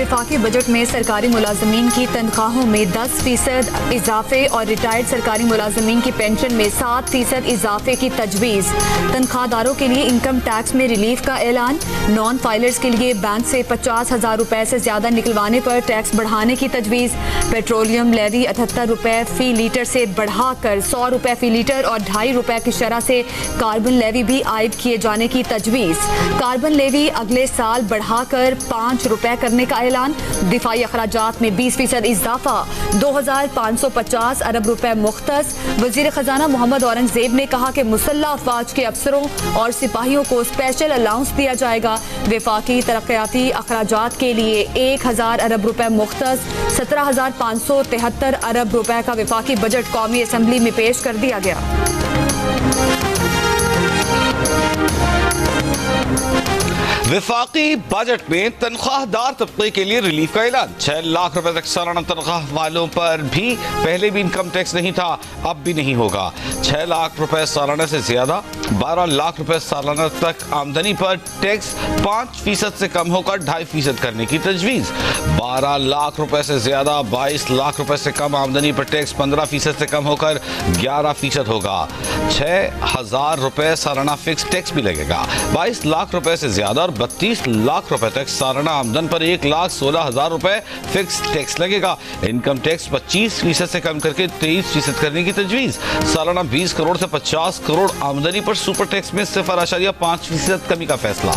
वफाकी बजट में सरकारी मुलाजमीन की तनख्वाहों में 10% इजाफे और रिटायर्ड सरकारी मुलाजमीन की पेंशन में 7% इजाफे की तजवीज़। तनख्वाहदारों के लिए इनकम टैक्स में रिलीफ का ऐलान। नॉन फाइलर्स के लिए बैंक से 50,000 रुपए से ज्यादा निकलवाने पर टैक्स बढ़ाने की तजवीज़। पेट्रोलियम लेवी 78 रुपए फी लीटर से बढ़ाकर 100 रुपए फी लीटर और 2.5 रुपए की शरह से कार्बन लेवी भी आयद किए जाने की तजवीज़। कार्बन लेवी अगले साल बढ़ाकर 5 रुपए करने का ऐलान। दिफाई अखराजात में 20% इजाफा, 2,550 अरब रुपए मुख्तस। वजीर खजाना मोहम्मद औरंगजेब ने कहा कि मुसल्लह अफवाज के अफसरों और सिपाहियों को स्पेशल अलाउंस दिया जाएगा। वफाकी तरक्याती अखराजात के लिए 1,000 अरब रुपए मुख्तस। 17,573 अरब रुपए का वफाकी बजट कौमी असम्बली में पेश कर दिया गया। वफाकी बजट में तनख्वाहदार तबके के लिए रिलीफ का ऐलान। 6 लाख रुपए तक सालाना तनख्वाह वालों पर भी पहले भी इनकम टैक्स नहीं था, अब भी नहीं होगा। 6 लाख रुपए सालाना से ज्यादा 12 लाख रुपए सालाना तक आमदनी पर टैक्स 5% से कम होकर 2.5% करने की तजवीज़। 12 लाख रुपए से ज्यादा 22 लाख रुपए से कम आमदनी पर टैक्स 15% से कम होकर 11% होगा। 6,000 रुपए सालाना फिक्स टैक्स भी लगेगा। 22 लाख रुपए से ज्यादा और 32 लाख रुपए तक सालाना आमदन पर 1,16,000 रुपए फिक्स टैक्स लगेगा। इनकम टैक्स 25% से कम करके 23% करने की तजवीज़। सालाना 20 करोड़ से 50 करोड़ आमदनी पर सुपर टैक्स में 0.5% कमी का फैसला।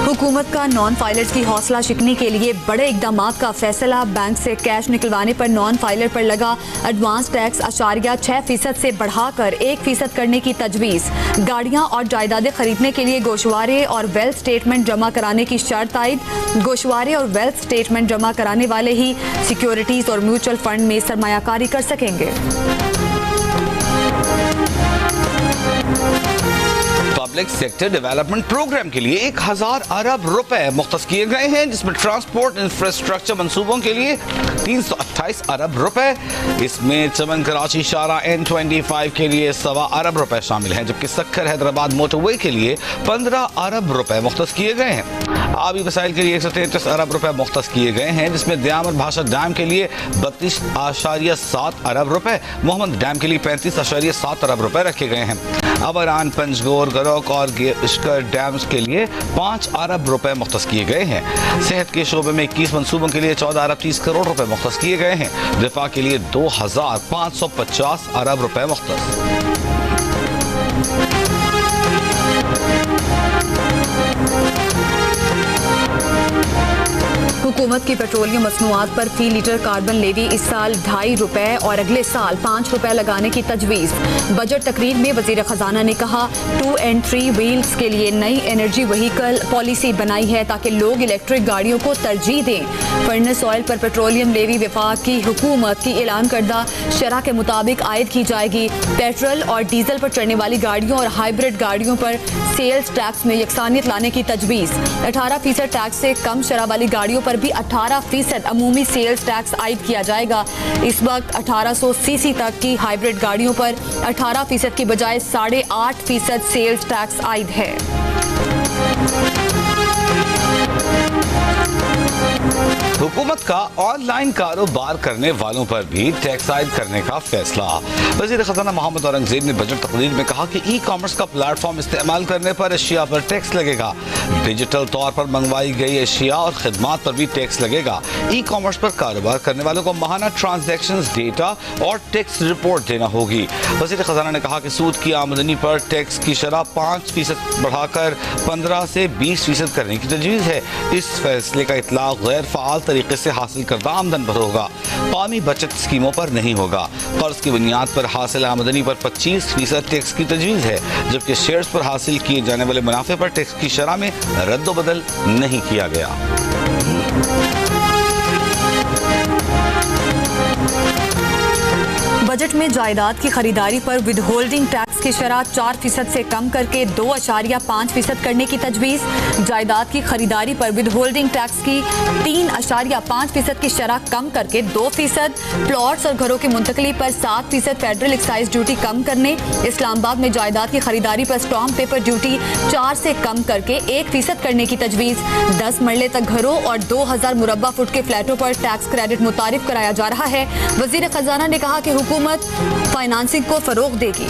हुकूमत का नॉन फाइलर्स की हौसला शिकनी के लिए बड़े इकदाम का फैसला। बैंक से कैश निकलवाने पर नॉन फाइलर पर लगा एडवांस टैक्स 0.6% से बढ़ाकर 1% करने की तजवीज़। गाड़ियां और जायदादें खरीदने के लिए गोशवारे और वेल्थ स्टेटमेंट जमा कराने की शर्त आयद। गोशवारे और वेल्थ स्टेटमेंट जमा कराने वाले ही सिक्योरिटीज और म्यूचुअल फंड में सरमायाकारी कर सकेंगे। पब्लिक सेक्टर डेवलपमेंट प्रोग्राम के लिए 1,000 अरब रुपए मुख्तस किए गए हैं, जिसमें ट्रांसपोर्ट इंफ्रास्ट्रक्चर मंसूबों के लिए 328 अरब रुपए। इसमें चमन कराची शारा N25 के लिए 1.25 अरब रुपए शामिल हैं, जबकि सक्खर हैदराबाद मोटरवे के लिए 15 अरब रुपए मुख्तस किए गए हैं। आबी वसाइल के लिए 133 अरब रुपए मुख्तस किए गए हैं, जिसमें द्याम और भाषा डैम के लिए 32.7 अरब रुपए, मोहम्मद डैम के लिए 35.7 अरब रुपए रखे गए हैं। अबरान, पंजगोर, गरोक और गेशकर डैम्स के लिए 5 अरब रुपए मुख्तस किए गए हैं। सेहत के शोबे में 21 मंसूबों के लिए 14 अरब 30 करोड़ रुपए मुख्तस किए गए हैं। दिफा के लिए 2,550 अरब रुपए मुख्तस। हुकूमत की पेट्रोलियम मसनूआत पर फी लीटर कार्बन लेवी इस साल 2.5 रुपए और अगले साल 5 रुपए लगाने की तजवीज़। बजट तकरीर में वजीर खजाना ने कहा 2 and 3 व्हील्स के लिए नई एनर्जी व्हीकल पॉलिसी बनाई है ताकि लोग इलेक्ट्रिक गाड़ियों को तरजीह दें। फर्नेस ऑयल पर पेट्रोलियम लेवी वफाक की हुकूमत की ऐलान करदा शरह के मुताबिक आयद की जाएगी। पेट्रोल और डीजल पर चढ़ने वाली गाड़ियों और हाइब्रिड गाड़ियों पर सेल्स टैक्स में यकसानियत लाने की तजवीज़। 18% टैक्स से कम शरह वाली गाड़ियों पर भी 18% अमूमी सेल्स टैक्स आयद किया जाएगा। इस वक्त 1800 सीसी तक की हाइब्रिड गाड़ियों पर 18% की बजाय 8.5% सेल्स टैक्स आयद है। हुकूमत का ऑनलाइन कारोबार करने वालों पर भी टैक्स आयद करने का फैसला। वज़ीर ख़ज़ाना मोहम्मद औरंगजेब ने बजट तकरीर में कहा कि ई कॉमर्स का प्लेटफॉर्म इस्तेमाल करने पर अशिया पर टैक्स लगेगा। डिजिटल तौर पर मंगवाई गई अशिया और खिदमात पर भी टैक्स लगेगा। ई कॉमर्स पर कारोबार करने वालों को माहाना ट्रांजैक्शन डेटा और टैक्स रिपोर्ट देना होगी। वज़ीर ख़ज़ाना ने कहा कि सूद की आमदनी पर टैक्स की शरह 5% बढ़ाकर 15 से 20% करने की तजवीज़ है। इस फैसले का इतलाक़ गैर फ़ाल तरीके से हासिल करदा आमदन पर होगा, कौमी बचत स्कीमों पर नहीं होगा। कर्ज की बुनियाद पर हासिल आमदनी पर 25% टैक्स की तजवीज़ है, जबकि शेयर्स पर हासिल किए जाने वाले मुनाफे पर टैक्स की शरह में रद्द-ओ-बदल नहीं किया गया। बजट में जायदाद की खरीदारी पर विद होल्डिंग टैक्स की शरह 4% से कम करके 2.5% करने की तजवीज़। जायदाद की खरीदारी पर विद होल्डिंग टैक्स की 3.5% की शरह कम करके 2%, प्लॉट्स और घरों की मुंतकली पर 7% फेडरल एक्साइज ड्यूटी कम करने। इस्लामाबाद में जायदाद की खरीदारी पर स्टॉम्प पेपर ड्यूटी 4 से कम करके 1% करने की तजवीज़। 10 मरले तक घरों और 2000 मुरब्बा फुट के फ्लैटों पर टैक्स क्रेडिट मुतारिफ कराया जा रहा है। वजीर खजाना ने कहा कि हुकूमत फाइनेंसिंग को फरोग देगी।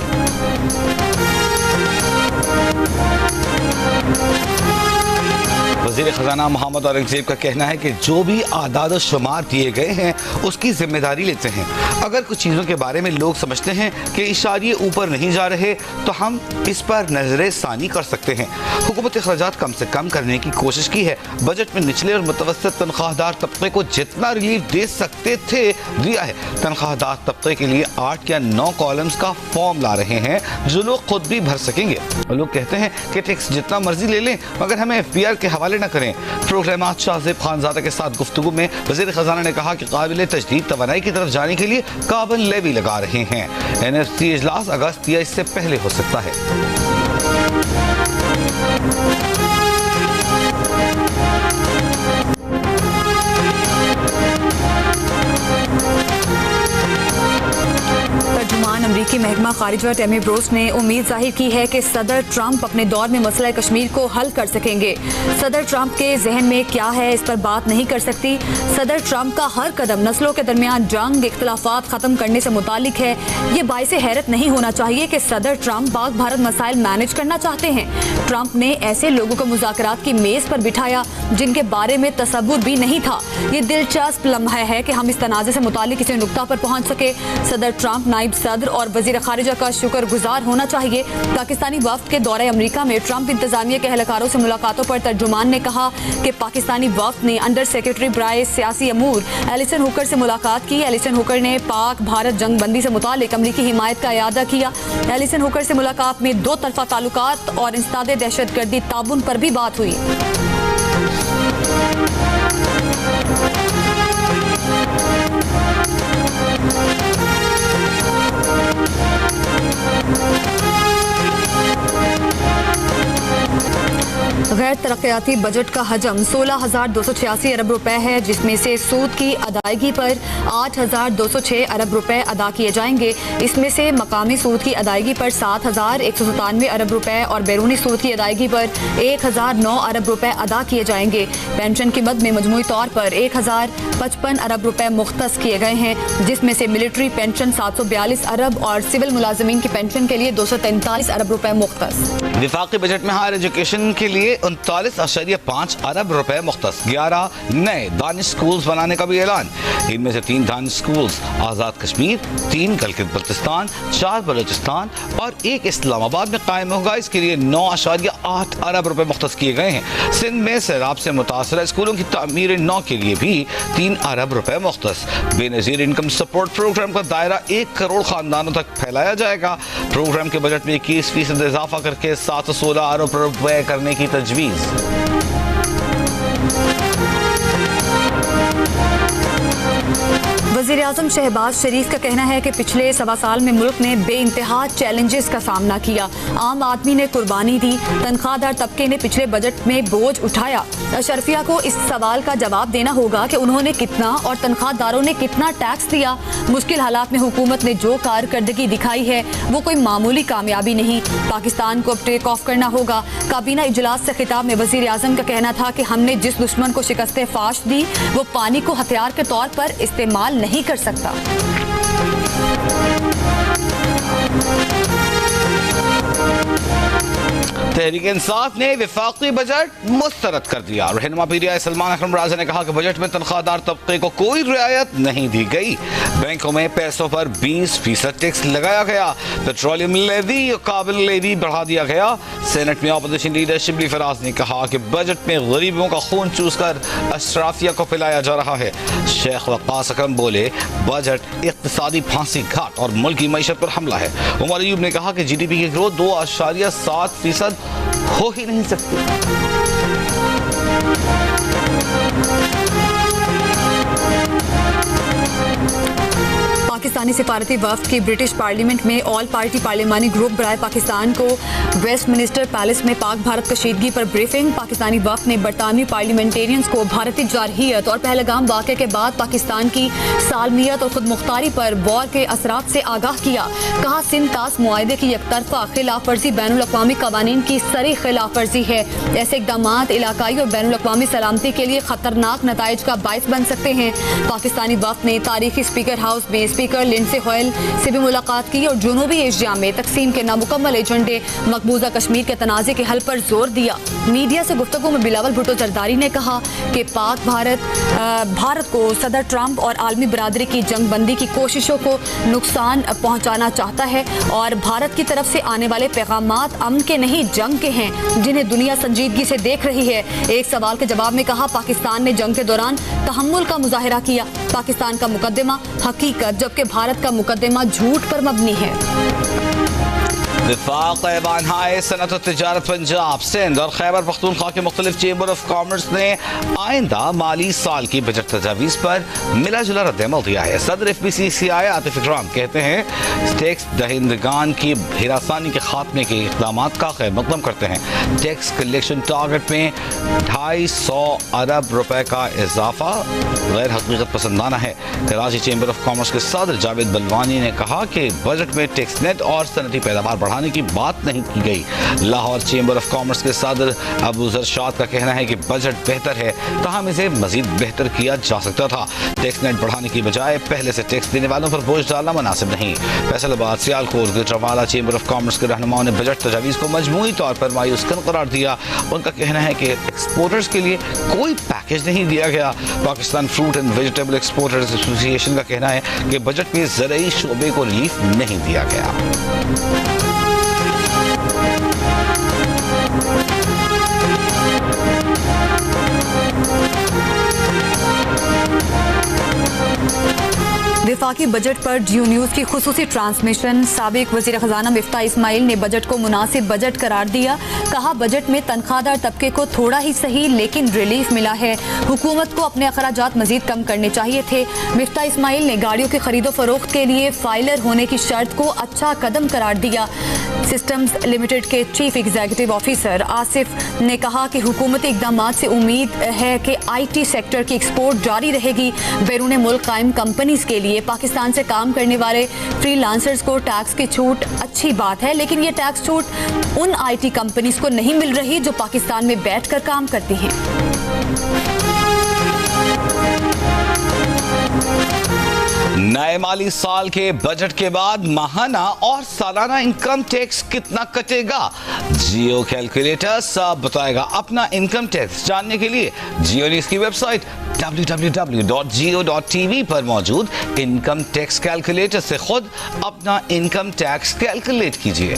वज़ीर ख़ज़ाना मोहम्मद औरंगज़ेब का कहना है कि जो भी आदाद और शुमार दिए गए हैं उसकी जिम्मेदारी लेते हैं। अगर कुछ चीज़ों के बारे में लोग समझते हैं कि इशारे ऊपर नहीं जा रहे तो हम इस पर नजर सानी कर सकते हैं। हुकूमत अखराजात कम से कम करने की कोशिश की है। बजट में निचले और मुतवस्सित तनख्वाहदार तबके को जितना रिलीफ दे सकते थे दिया है। तनख्वाहदार तबके के लिए 8 या 9 कॉलम्स का फॉर्म ला रहे हैं जो लोग खुद भी भर सकेंगे। लोग कहते हैं कि टैक्स जितना मर्जी ले लें मगर हमें FBR के हवाले न करें। प्रोग्राम शाहजेब खानजादा के साथ गुफ्तगू में वज़ीर ख़ज़ाना ने कहा कि काबिल तजदीद तवानाई की तरफ जाने के लिए कार्बन लेवी लगा रहे हैं। NFC इजलास अगस्त या इससे पहले हो सकता है। तर्जुमान अमरीकी महकमा खारिजा टेमी ब्रोस ने उम्मीद जाहिर की है कि सदर ट्रंप अपने दौर में मसला कश्मीर को हल कर सकेंगे। सदर ट्रंप के जहन में क्या है इस पर बात नहीं कर सकती। सदर ट्रंप का हर कदम नस्लों के दरमियान जंग इख्तलाफात खत्म करने से मुतालिक है। ये बाइस हैरत नहीं होना चाहिए कि सदर ट्रंप पाक भारत मसाइल मैनेज करना चाहते हैं। ट्रंप ने ऐसे लोगों को मुज़ाकरात की मेज पर बिठाया जिनके बारे में तसव्वुर भी नहीं था। ये दिलचस्प लम्हा है कि हम इस तनाज़े से मुतालिक किसी नुक्ता पर पहुंच सके। सदर ट्रंप नायब सदर और वजीर खारिजा का शुक्रगुजार होना चाहिए। पाकिस्तानी वफ्द के दौरे अमरीका में ट्रंप इंतजामिया के एहलकारों से मुलाकातों पर तर्जुमान ने कहा कि पाकिस्तानी वफ्द ने अंडर सेक्रेटरी बराए सियासी अमूर एलिसन हुकर से मुलाकात की। एलिसन हुकर ने पाक भारत जंग बंदी से मुतालिक अमरीकी हिमायत का इयादा किया। एलिसन हुकर से मुलाकात में 2 तरफा ताल्लुकात और इंसदादे दहशतगर्दी ताबुन पर भी बात हुई। गैर तरक्याती बजट का हजम 16,286 अरब रुपए है, जिसमें से सूद की अदायगी पर 8,206 अरब रुपए अदा किए जाएंगे। इसमें से मकामी सूद की अदायगी पर 7,197 अरब रुपए और बैरूनी सूद की अदायगी पर 1,009 अरब रुपए अदा किए जाएंगे। पेंशन की मद में मजमूई तौर पर 1,055 अरब रुपए मुख्तस किए गए हैं, जिसमें से मिलिट्री पेंशन 742 अरब और सिविल मुलाजमीन की पेंशन के लिए 243 अरब रुपए मुख्तस। वफाकी बजट में हायर एजुकेशन के लिए 39.5 अरब रुपए मुख्तस। 11 नए दानिश स्कूल्स बनाने का भी ऐलान। इनमें से 3 दानिश स्कूल्स आज़ाद कश्मीर, 3 गिलगित बल्तिस्तान, 4 बलूचिस्तान और 1 इस्लामाबाद में कायम होगा। इसके लिए 9.8 अरब रुपए मुख्तस किए गए हैं। सिंध में सैलाब से मुतासर स्कूलों की तामीर 9 के लिए भी 3 अरब रुपए मुख्तस। बेनज़ीर इनकम सपोर्ट प्रोग्राम का दायरा 1 करोड़ खानदानों तक फैलाया जाएगा। प्रोग्राम के बजट में 21% इजाफा करके 716 अरब रुपए करने की तजवीज़। वज़ीर आज़म शहबाज शरीफ का कहना है कि पिछले 1.25 साल में मुल्क ने बेइंतहा चैलेंजेस का सामना किया। आम आदमी ने कुर्बानी दी, तनख्वाहदार तबके ने पिछले बजट में बोझ उठाया। अशरफिया को इस सवाल का जवाब देना होगा कि उन्होंने कितना और तनख्वाहदारों ने कितना टैक्स दिया। मुश्किल हालात में हुकूमत ने जो कारकर्दगी दिखाई है वो कोई मामूली कामयाबी नहीं। पाकिस्तान को अब टेक ऑफ करना होगा। काबीना इजलास से खिताब में वज़ीर आज़म का कहना था कि हमने जिस दुश्मन को शिकस्त फाश दी वो पानी को हथियार के तौर पर इस्तेमाल नहीं कर सकता। तहरीक इंसाफ ने वफाकी बजट मुस्तरद कर दिया। रहनुमा पीरिया सलमान अकरम राजा ने कहा कि बजट में तनख्वाहदार तबके को कोई रियायत नहीं दी गई। बैंकों में पैसों पर 20% टैक्स लगाया गया। पेट्रोलियम लेवी और काबिल लेवी बढ़ा दिया गया। सेनेट में अपोजिशन लीडर शिबली फराज ने कहा कि बजट में गरीबों का खून चूसकर अशराफिया को पिलाया जा रहा है। शेख वक्कास अकरम बोले बजट इक्तिसादी फांसी घाट और मुल्क की मईशत पर हमला है। उमर अयूब ने कहा कि GDP की ग्रोथ 2.7% हो ही नहीं सकती। पाकिस्तानी सिफारती वफ्द की ब्रिटिश पार्लियामेंट में ऑल पार्टी पार्लियामानी ग्रुप बराए पाकिस्तान को वेस्टमिनिस्टर पैलेस में पाक भारत कशीदगी पर ब्रीफिंग। पाकिस्तानी वफ्द ने बरतानवी पार्लियामेंटेरियंस को भारतीय जारहियत और पहलगाम वाक़े के बाद पाकिस्तान की सालमियत और खुद मुख्तारी पर वॉर के असरात से आगाह किया। कहा सिंध तास मुआहदे की एकतरफा खिलाफ वर्जी बैनुल अक़वामी क़वानीन की सरी खिलाफ वर्जी है। ऐसे इक़दामात इलाकाई और बैनुल अक़वामी सलामती के लिए खतरनाक नताइज का बाइस बन सकते हैं। पाकिस्तानी वफ्द ने तारीखी स्पीकर हाउस में स्पीकर लिंडसे होयल से भी मुलाकात की और जनूबी एशिया में तकसीम के नामुकम्मल एजेंडे मकबूजा कश्मीर के तनाज़े के हल पर जोर दिया। मीडिया से गुफ्तगू में बिलावल भुट्टो जरदारी ने कहा कि पाक भारत को सदर ट्रंप और आलमी बरादरी की जंग बंदी की कोशिशों को नुकसान पहुंचाना चाहता है और भारत की तरफ से आने वाले पैगामात अमन के नहीं जंग के हैं, जिन्हें दुनिया संजीदगी से देख रही है। एक सवाल के जवाब में कहा पाकिस्तान ने जंग के दौरान तहम्मुल का मुजाहिरा किया। पाकिस्तान का मुकदमा हकीकत जबकि भारत का मुकदमा झूठ पर मबनी है। विफाक ऐवान सनअत और तिजारत पंजाब सिंध और खैबर पख्तूनख्वा के मुख्तलिफ चेंबर ऑफ कॉमर्स ने आइंदा माली साल की बजट तजावीज़ पर मिला जुला रद्द-ए-अमल दिया है। सदर FPCCI आतिफ इकराम कहते हैं टैक्स दहिंदगान की हिरासानी के खात्मे के इक़दामात का खैर मकदम करते हैं। टैक्स कलेक्शन टारगेट में 250 अरब रुपए का इजाफा गैर हकीकत पसंदाना है। कराची चेंबर ऑफ कॉमर्स के सदर जावेद बलवानी ने कहा कि बजट में टैक्स नेट और सनती पैदावार बढ़ाने की बात नहीं की गई। लाहौर चेंबर ऑफ कॉमर्स के सदर अबू जरशाद का कहना है कि बजट बेहतर है, ताहम इसे मजीद बेहतर किया जा सकता था। टैक्स नेट बढ़ाने की बजाय पहले से टैक्स देने वालों पर बोझ डालना मुनासिब नहीं। Faisalabad, Sialkot, Gujranwala chamber of commerce के रहनुमाओं ने बजट तजावीज़ को मजमूई तौर पर मायूस कुन करार दिया। उनका कहना है कि एक्सपोर्टर्स के लिए कोई पैकेज नहीं दिया गया। Pakistan fruit and vegetable exporters association का कहना है कि बजट में ज़रूरी शोबे को रिलीफ नहीं दिया गया। विफाकी बजट पर जियो न्यूज़ की खुसूसी ट्रांसमिशन। साबिक वज़ीर ख़ज़ाना मिफ्ता इस्माइल ने बजट को मुनासिब बजट करार दिया। कहा बजट में तनख्वाहदार तबके को थोड़ा ही सही लेकिन रिलीफ मिला है। हुकूमत को अपने अखराजात मजीद कम करने चाहिए थे। मिफ्ता इस्माइल ने गाड़ियों की खरीदो फरोख्त के लिए फाइलर होने की शर्त को अच्छा कदम करार दिया। सिस्टम्स लिमिटेड के चीफ एग्जीक्यूटिव ऑफिसर आसिफ ने कहा कि हुकूमती इक़दामात से उम्मीद है कि IT सेक्टर की एक्सपोर्ट जारी रहेगी। बैरून मुल्क कायम कंपनीज के लिए पाकिस्तान से काम करने वाले फ्रीलांसर्स को टैक्स की छूट अच्छी बात है, लेकिन ये टैक्स छूट उन IT कंपनीज को नहीं मिल रही जो पाकिस्तान में बैठकर काम करती हैं। नए माली साल के बजट के बाद माहाना और सालाना इनकम टैक्स कितना कटेगा? जियो कैलकुलेटर सब बताएगा। अपना इनकम टैक्स जानने के लिए जियो न्यूज़ की वेबसाइट www.jio.tv पर मौजूद इनकम टैक्स कैलकुलेटर से खुद अपना इनकम टैक्स कैलकुलेट कीजिए।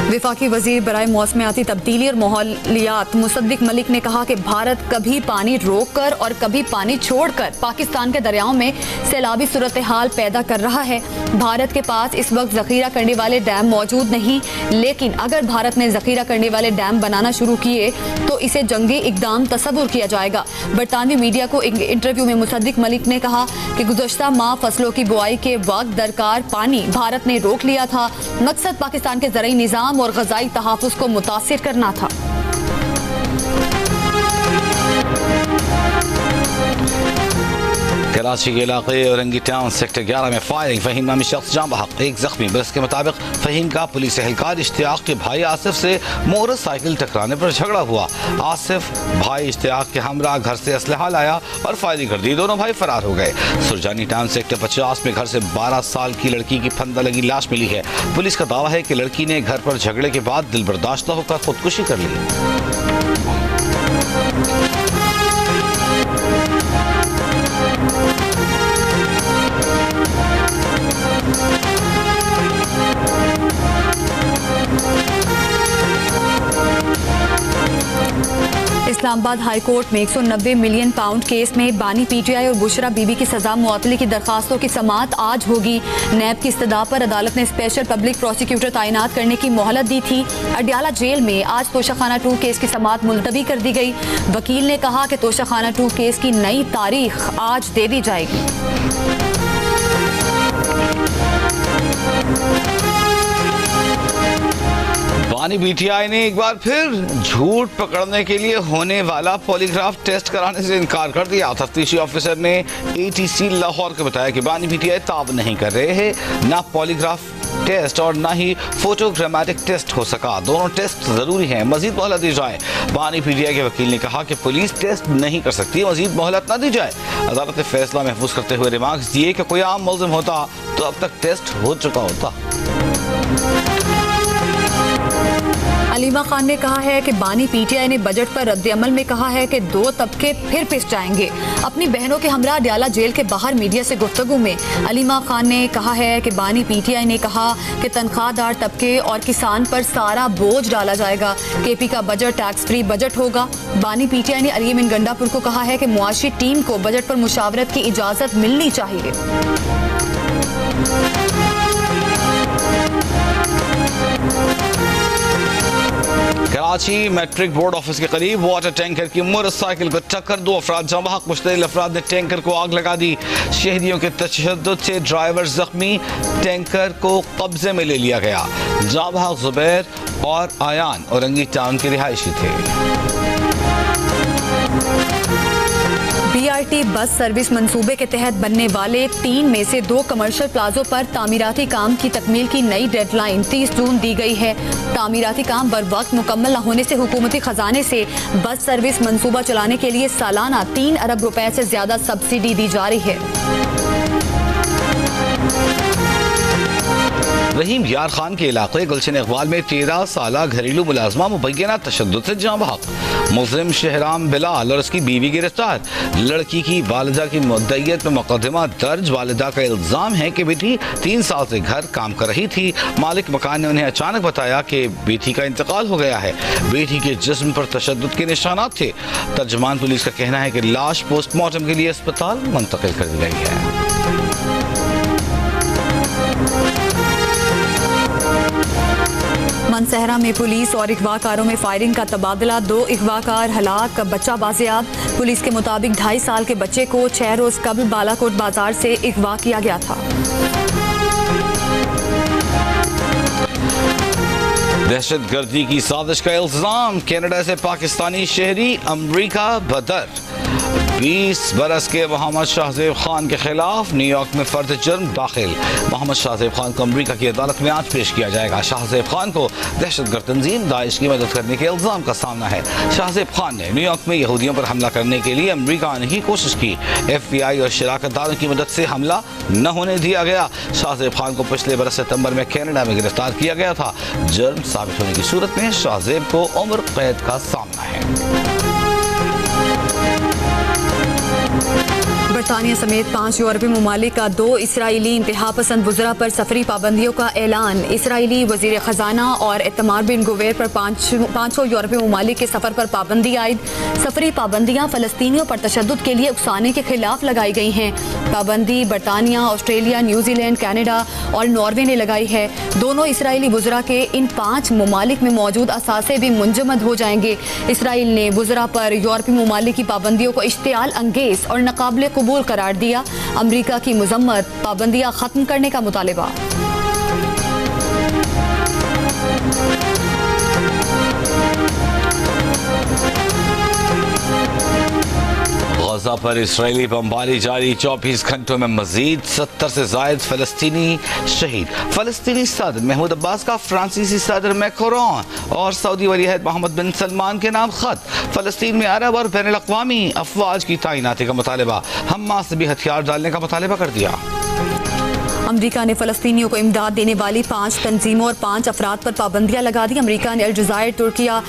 विफाकी वजीर बराए मौसमियाती तब्दीली और माहौलियात मुसद्दिक मलिक ने कहा कि भारत कभी पानी रोक कर और कभी पानी छोड़कर पाकिस्तान के दरियाओं में सैलाबी सूरत हाल पैदा कर रहा है। भारत के पास इस वक्त जखीरा करने वाले डैम मौजूद नहीं, लेकिन अगर भारत ने जखीरा करने वाले डैम बनाना शुरू किए तो इसे जंगी इकदाम तस्वुर किया जाएगा। बरतानवी मीडिया को इंटरव्यू में मुसद्दिक मलिक ने कहा कि गुज़श्ता माह फसलों की बुआई के वक्त दरकार पानी भारत ने रोक लिया था। मकसद पाकिस्तान के ज़राई निज़ाम और ग़ज़ाई तहफ़्फ़ुज़ को मुतासिर करना था। कराची के इलाके औरंगी टाउन सेक्टर 11 में फायरिंग, फहीम नामी शख्स जान बहक, एक जख्मी। बस के मुताबिक फहीम का पुलिस एहलकार इश्तियाक के भाई आसिफ से मोटरसाइकिल टकराने पर झगड़ा हुआ। आसिफ भाई इश्तियाक के हमरा घर से असलहा लाया और फायरिंग कर दी। दोनों भाई फरार हो गए। सुरजानी टाउन सेक्टर 50 में घर से 12 साल की लड़की की फंदा लगी लाश मिली है। पुलिस का दावा है कि लड़की ने घर पर झगड़े के बाद दिल बर्दाश्त न होकर खुदकुशी कर ली। इस्लामाबाद हाई कोर्ट में 190 मिलियन पाउंड केस में बानी PTI और बुशरा बीबी की सजा मुअत्तली की दरखास्तों की समाअत आज होगी। नैब की इस्तदा पर अदालत ने स्पेशल पब्लिक प्रोसिक्यूटर तैनात करने की मोहलत दी थी। अडियाला जेल में आज तोशाखाना 2 केस की समाअत मुलतवी कर दी गई। वकील ने कहा कि तोशाखाना 2 केस की नई तारीख आज दे दी जाएगी। बानी पीटीआई ने एक बार फिर झूठ पकड़ने के लिए होने वाला पॉलीग्राफ टेस्ट कराने से इनकार कर दिया। तफ्तीशी ऑफिसर ने एटीसी लाहौर को बताया कि बानी पीटीआई ताब नहीं कर रहे हैं, ना पॉलीग्राफ टेस्ट और ना ही फोटोग्रामेटिक टेस्ट हो सका। दोनों टेस्ट जरूरी हैं, मजीद मोहलत दी जाए। बानी पीटीआई के वकील ने कहा कि पुलिस टेस्ट नहीं कर सकती, मजीद मोहलत न दी जाए। अदालत ने फैसला महफूज करते हुए रिमार्क्स दिए कि कोई आम मुल्जिम होता तो अब तक टेस्ट हो चुका होता। अलीमा खान ने कहा है कि बानी पीटीआई ने बजट पर रद्द-ए-अमल में कहा है कि दो तबके फिर पिस जाएंगे। अपनी बहनों के हमरा डयाला जेल के बाहर मीडिया से गुफ्तगू में अलीमा खान ने कहा है कि बानी पीटीआई ने कहा कि तनख्वाहदार तबके और किसान पर सारा बोझ डाला जाएगा। केपी का बजट टैक्स फ्री बजट होगा। बानी पीटीआई ने अली-अमीन गंडापुर को कहा है कि मुआशी टीम को बजट पर मुशावरत की इजाजत मिलनी चाहिए। कराची मैट्रिक बोर्ड ऑफिस के करीब वाटर टैंकर की मोटरसाइकिल को टक्कर, 2 अफराद जम बहक। मुश्तइल अफराद ने टैंकर को आग लगा दी। शहरियों के तशद्दुद से ड्राइवर जख्मी, टैंकर को कब्जे में ले लिया गया। जम बहक जुबैर और आयान औरंगी टाउन के रिहायशी थे। बीआरटी बस सर्विस मंसूबे के तहत बनने वाले 3 में से 2 कमर्शियल प्लाजों पर तामीराती काम की तकमील की नई डेडलाइन 30 जून दी गई है। तामीराती काम बर वक्त मुकम्मल न होने से हुकूमती खजाने से बस सर्विस मंसूबा चलाने के लिए सालाना 3 अरब रुपए से ज्यादा सब्सिडी दी जा रही है। रहीम यार खान के इलाके गुलशन इकबाल में 13 साला घरेलू मुलाजमा मुबैना तशद्दुद से जाँ बहक। मुज़लिम शहराम बिलाल और उसकी बीवी गिरफ्तार। लड़की की वालिदा की मुद्दईयत में मुकदमा दर्ज। वालिदा का इल्ज़ाम है कि बेटी 3 साल से घर काम कर रही थी। मालिक मकान ने उन्हें अचानक बताया कि बेटी का इंतकाल हो गया है। बेटी के जिस्म पर तशद्दुद के निशानात थे। तर्जुमान पुलिस का कहना है कि लाश पोस्टमार्टम के लिए अस्पताल मुंतकिल कर दी गई है। मनसहरा में पुलिस और अगवाकारों में फायरिंग का तबादला, 2 अगवाकार हलाक, बच्चा बाजियाब। पुलिस के मुताबिक 2.5 साल के बच्चे को 6 रोज कबल बालाकोट बाजार से अगवा किया गया था। दहशतगर्दी की साजिश का इल्जाम, कनाडा से पाकिस्तानी शहरी अमरीका बदर। 20 बरस के मोहम्मद शाहजेब खान के खिलाफ न्यूयॉर्क में फर्द जुर्म दाखिल। मोहम्मद शाहजेब खान को अमरीका की अदालत में आज पेश किया जाएगा। शाहजेब खान को दहशतगर्द तंजीम दाइश की मदद करने के इल्जाम का सामना है। शाहजेब खान ने न्यूयॉर्क में यहूदियों पर हमला करने के लिए अमरीका आने की कोशिश की। FBI और शराकतदारों की मदद से हमला न होने दिया गया। शाहजेब खान को पिछले बरस सितंबर में कनाडा में गिरफ्तार किया गया था। जुर्म साबित होने की सूरत में शाहजेब को उम्र कैद का सामना है। बरतानिया समेत 5 यूरोपीय ममालिक का 2 इसराइली इंतहा पसंद वज़रा पर सफरी पाबंदियों का ऐलान। इसराइली वज़ीर ख़जाना और इतमार बिन गुवेर पर 500 यूरोपीय ममालिक के सफ़र पर पाबंदी आयद। सफरी पाबंदियाँ फ़लस्तीनियों पर तशद्दुद के लिए उकसाने के खिलाफ लगाई गई हैं। पाबंदी बरतानिया, ऑस्ट्रेलिया, न्यूजीलैंड, कनाडा और नॉर्वे ने लगाई है। दोनों इसराइली वज़रा के इन 5 ममालिक में मौजूद असासे भी मुंजमद हो जाएंगे। इसराइल ने वज़रा पर यूरोपीय ममालिक की पाबंदियों को इश्तियाल अंगेज और नाकाबिले कबूल करार दिया। अमरीका की मजम्मत, पाबंदियां खत्म करने का मुतालिबा। गजा पर इसराइली बमबारी जारी, 24 घंटों में मजीद 70 से जायद फलस्तीनी शहीद। फलस्तीनी सदर महमूद अब्बास का फ्रांसीसी सदर मैक्रोन और सऊदी वलीअहद मोहम्मद बिन सलमान के नाम खत। फलस्तीन में अरब और बैनुल अक़वामी अफवाज की तैनाती का मुतालिबा। हमास से भी हथियार डालने का मुतालिबा कर दिया। अमरीका ने फ़लस्तीनियों को इमदाद देने वाली 5 तंजीमों और 5 अफराद पर पाबंदियां लगा दी। अमरीका ने अलजायर, तुर्किया,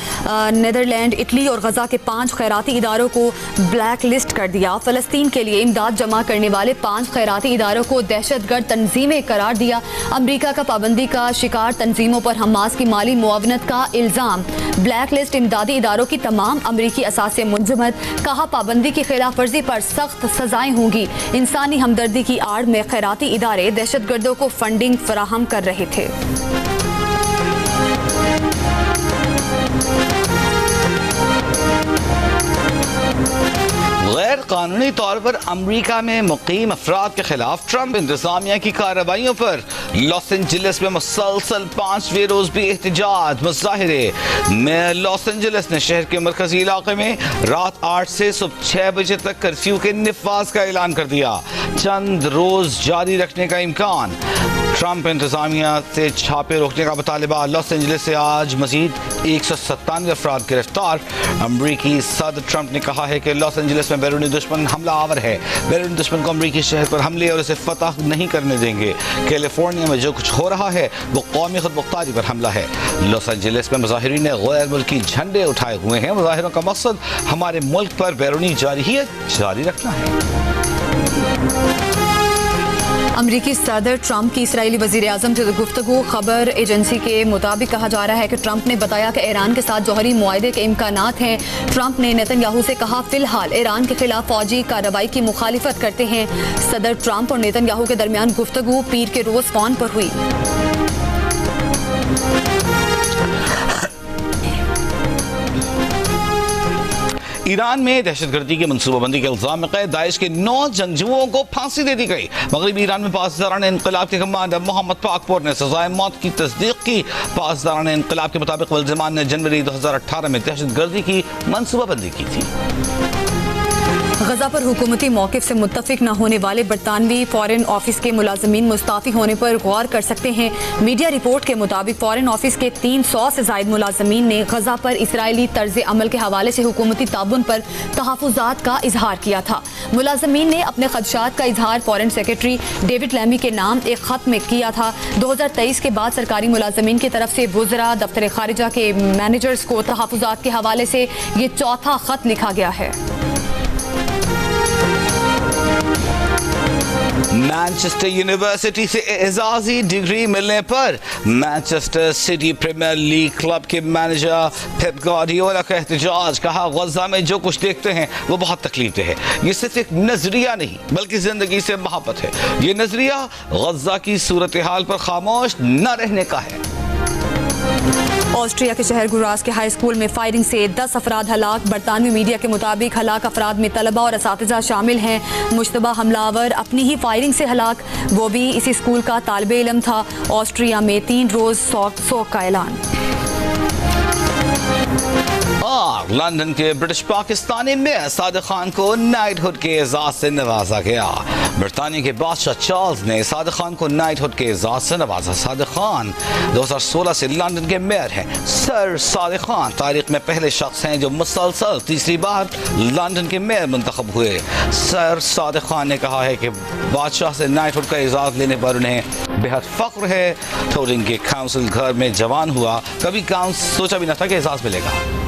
नीदरलैंड, इटली और गजा के 5 खैराती इदारों को ब्लैक लिस्ट कर दिया। फ़लस्तीन के लिए इमदाद जमा करने वाले 5 खैराती इदारों को दहशतगर्द तंजीमें करार दिया। अमरीका का पाबंदी का शिकार तंजीमों पर हमास की माली मुआवनत का इल्ज़ाम। ब्लैक लिस्ट इमदादी इदारों की तमाम अमरीकी असासे मुंजमद। कहा पाबंदी की खिलाफ वर्जी पर सख्त सजाएं होंगी। इंसानी हमदर्दी की आड़ में खैराती इदारे दहशतगर्दों को फंडिंग फराहम कर रहे थे। गैर कानूनी तौर पर अमरीका में मुकीम अफराद के खिलाफ ट्रंप इंतजामिया की कार्रवाइयों पर लॉस एंजलिस में मुसलसल 5वें रोज भी एहतजाज मुजाहिरे में लॉस एंजलिस ने शहर के मरकजी इलाके में रात 8 से सुबह 6 बजे तक कर्फ्यू के निफाज का ऐलान कर दिया। चंद रोज जारी रखने का इम्कान। ट्रंप इंतजामिया से छापे रोकने का मुतालिबा। लॉस एंजलिस से आज मजीद 197 अफराद गिरफ्तार। अमरीकी सदर ट्रंप ने कहा है कि लॉस एंजलिस में बैरूनी दुश्मन हमला आवर है। बैरूनी दुश्मन को अमरीकी शहर पर हमले और इसे फतह नहीं करने देंगे। कैलिफोर्निया में जो कुछ हो रहा है वो कौमी खुदमुख्तारी पर हमला है। लॉस एंजलिस में मुजाहिरीन ने गैर मुल्की झंडे उठाए हुए हैं। मुजाहिरों का मकसद हमारे मुल्क पर बैरूनी जारहियत जारी रखना है। अमरीकी सदर ट्रंप की इसराइली वजीर आजम से गुफ्तगू। खबर एजेंसी के मुताबिक कहा जा रहा है कि ट्रंप ने बताया कि ईरान के साथ जौहरी मुआहदे के इम्कानात हैं। ट्रंप ने नेतन्याहू से कहा फिलहाल ईरान के खिलाफ फौजी कार्रवाई की मुखालिफत करते हैं। सदर ट्रंप और नेतन्याहू के दरमियान गुफ्तगू पीर के रोज फोन पर हुई। ईरान में दहशतगर्दी के मनसूबाबंदी के इल्जाम में कैद दाइश के 9 जंगजुओं को फांसी दे दी गई। मगरबी ईरान में पासदारान इंक़िलाब के कमांडर मोहम्मद पाकपोर ने सजाए मौत की तस्दीक की। पासदारान इंक़िलाब के मुताबिक मुलज़िमान ने जनवरी 2018 में दहशतगर्दी की मनसूबाबंदी की थी। गजा पर हुकूमती मौक़िफ़ से मुत्तफ़िक न होने वाले बरतानवी फ़ॉरेन ऑफिस के मुलाज़मीन मुस्ताफ़ी होने पर गौर कर सकते हैं। मीडिया रिपोर्ट के मुताबिक फ़ॉरेन ऑफिस के 300 से ज़ायद मुलाज़मीन ने गजा पर इसराइली तर्ज़ अमल के हवाले से हुकूमती ताबुन पर तहफ़्फ़ुज़ात का इजहार किया था। मुलाज़मीन ने अपने ख़दशात का इजहार फ़ॉरेन सेक्रेटरी डेविड लैमी के नाम एक ख़त में किया था। 2023 के बाद सरकारी मुलाज़मीन की तरफ से वुज़रा दफ्तर ख़ारिजा के मैनेजर्स को तहफ़्फ़ुज़ात के हवाले से ये चौथा ख़त लिखा गया है। मैनचेस्टर यूनिवर्सिटी से एजाजी डिग्री मिलने पर Manchester City Premier League club के मैनेजर पेप गार्डियोला का एहतजाज। कहा गजा में जो कुछ देखते हैं वो बहुत तकलीफदेह है। ये सिर्फ एक नजरिया नहीं बल्कि जिंदगी से मोहब्बत है। ये नजरिया गजा की सूरत हाल पर खामोश न रहने का है। ऑस्ट्रिया के शहर गुराज के हाई स्कूल में फायरिंग से 10 अफराद हलाक। बरतानवी मीडिया के मुताबिक हलाक अफराद में तलबा और असातिज़ा शामिल हैं। मुश्तबा हमलावर अपनी ही फायरिंग से हलाक, वो भी इसी स्कूल का तालिबे इल्म था। ऑस्ट्रिया में 3 रोज सोग का ऐलान। और लंदन के ब्रिटिश पाकिस्तानी मेयर सादिक खान को नाइटहुड के एजाज से नवाजा गया। बरतानिया के बादशाह चार्ल्स ने सादिक खान को नाइटहुड के एजाज से नवाजा। सादिक खान 2016 से लंदन के मेयर हैं। सर सादिक खान तारीख में पहले शख्स हैं जो मुसलसल तीसरी बार लंदन के मेयर मुंतखब हुए। सर सादिक खान ने कहा है कि बादशाह से नाइटहुड का एजाज लेने पर उन्हें बेहद फख्र है। टोरिंग के काउंसिल घर में जवान हुआ, कभी सोचा भी न था कि एजाज मिलेगा।